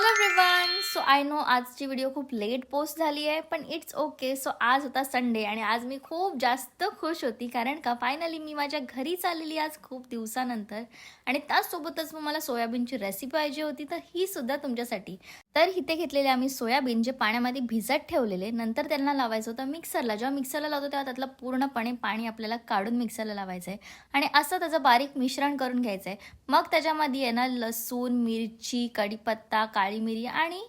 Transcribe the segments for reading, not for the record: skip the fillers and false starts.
Hello everyone. So I know आजची video खूप late post झाली आहे, पण इट्स ओके. सो आज होता संडे आणि आज मी खूप जास्त खुश होती, कारण का फायनली मी माझ्या घरी चाललेली आज खूप दिवसानंतर. आणि त्याचसोबतच मग मला सोयाबीनची रेसिपी पाहिजे होती, तर ही सुद्धा तुमच्यासाठी. तर इथे घेतलेले आम्ही सोयाबीन जे पाण्यामध्ये भिजत ठेवलेले, नंतर त्यांना लावायचं होतं मिक्सरला. जेव्हा मिक्सरला लावतो तेव्हा त्यातलं पूर्णपणे पाणी आपल्याला काढून मिक्सरला लावायचं आहे आणि असं त्याचं बारीक मिश्रण करून घ्यायचं आहे. मग त्याच्यामध्ये आहे ना लसूण, मिरची, कढीपत्ता, काळी मिरी आणि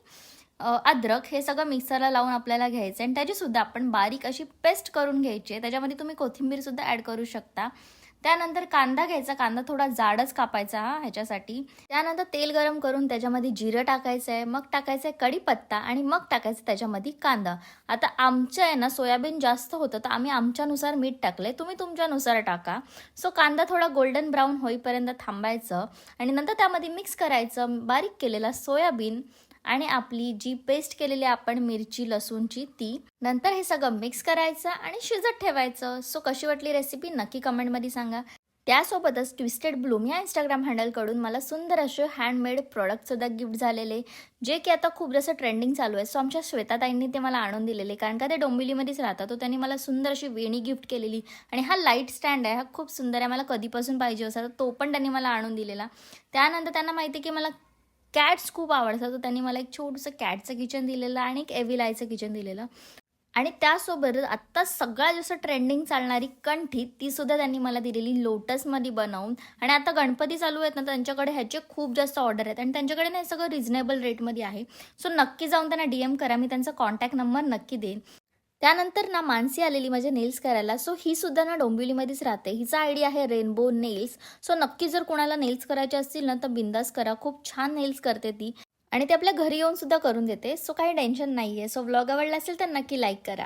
अद्रक हे सगळं मिक्सरला लावून आपल्याला घ्यायचं आहे आणि त्याचीसुद्धा आपण बारीक अशी पेस्ट करून घ्यायची आहे. त्याच्यामध्ये तुम्ही कोथिंबीरसुद्धा ॲड करू शकता. त्यानंतर कांदा घ्यायचा, कांदा थोडा जाडच कापायचा ह्याच्यासाठी. त्यानंतर तेल गरम करून त्याच्यामध्ये जिरं टाकायचं आहे, मग टाकायचं आहे कढीपत्ता आणि मग टाकायचं त्याच्यामध्ये कांदा. आता आमचं आहे ना सोयाबीन जास्त होतं तर आम्ही आमच्यानुसार मीठ टाकले, तुम्ही तुमच्यानुसार टाका. सो कांदा थोडा गोल्डन ब्राऊन होईपर्यंत थांबायचं आणि नंतर त्यामध्ये मिक्स करायचं बारीक केलेला सोयाबीन आणि आपली जी पेस्ट केलेली आपण मिरची लसूणची ती. नंतर हे सगळं मिक्स करायचं आणि शिजत ठेवायचं. सो कशी वाटली रेसिपी नक्की कमेंटमध्ये सांगा. त्यासोबतच ट्विस्टेड ब्लूम या इंस्टाग्राम हँडलकडून मला सुंदर असे हँडमेड प्रोडक्टसुद्धा गिफ्ट झालेले, जे की आता खूप जास्त ट्रेंडिंग चालू आहे. सो आमच्या श्वेताताईंनी ते मला आणून दिलेले, कारण का ते डोंबिवलीमध्येच राहतात. तो त्यांनी मला सुंदर अशी वेणी गिफ्ट केलेली आणि हा लाईट स्टँड आहे, हा खूप सुंदर आहे. मला कधीपासून पाहिजे होता तर तो पण त्यांनी मला आणून दिलेला. त्यानंतर त्यांना माहिती की मला कॅट्स खूप आवडतात, तर त्यांनी मला एक छोटंसं कॅटचं किचन दिलेलं आणि एक एव्हिलायचं किचन दिलेलं. आणि त्यासोबतच आत्ता सगळ्यात जास्त ट्रेंडिंग चालणारी कंठी ती सुद्धा त्यांनी मला दिलेली लोटसमध्ये बनवून. आणि आता गणपती चालू आहेत ना, त्यांच्याकडे ह्याचे खूप जास्त ऑर्डर आहेत आणि त्यांच्याकडे ना हे सगळं रिझनेबल रेटमध्ये आहे. सो नक्की जाऊन त्यांना DM करा, मी त्यांचा कॉन्टॅक्ट नंबर नक्की देईन. त्यानंतर ना मानसी आलेली माझे नेल्स करायला. सो ही सुद्धा ना डोंबिवलीमध्येच राहते. हिचा आयडी आहे रेनबो नेल्स. सो नक्की जर कोणाला नेल्स करायचे असतील ना तर बिंदास करा, खूप छान नेल्स करते ती आणि ते आपल्या घरी येऊन सुद्धा करून देते. सो काही टेन्शन नाही आहे. सो व्लॉग आवडला असेल तर नक्की लाईक करा.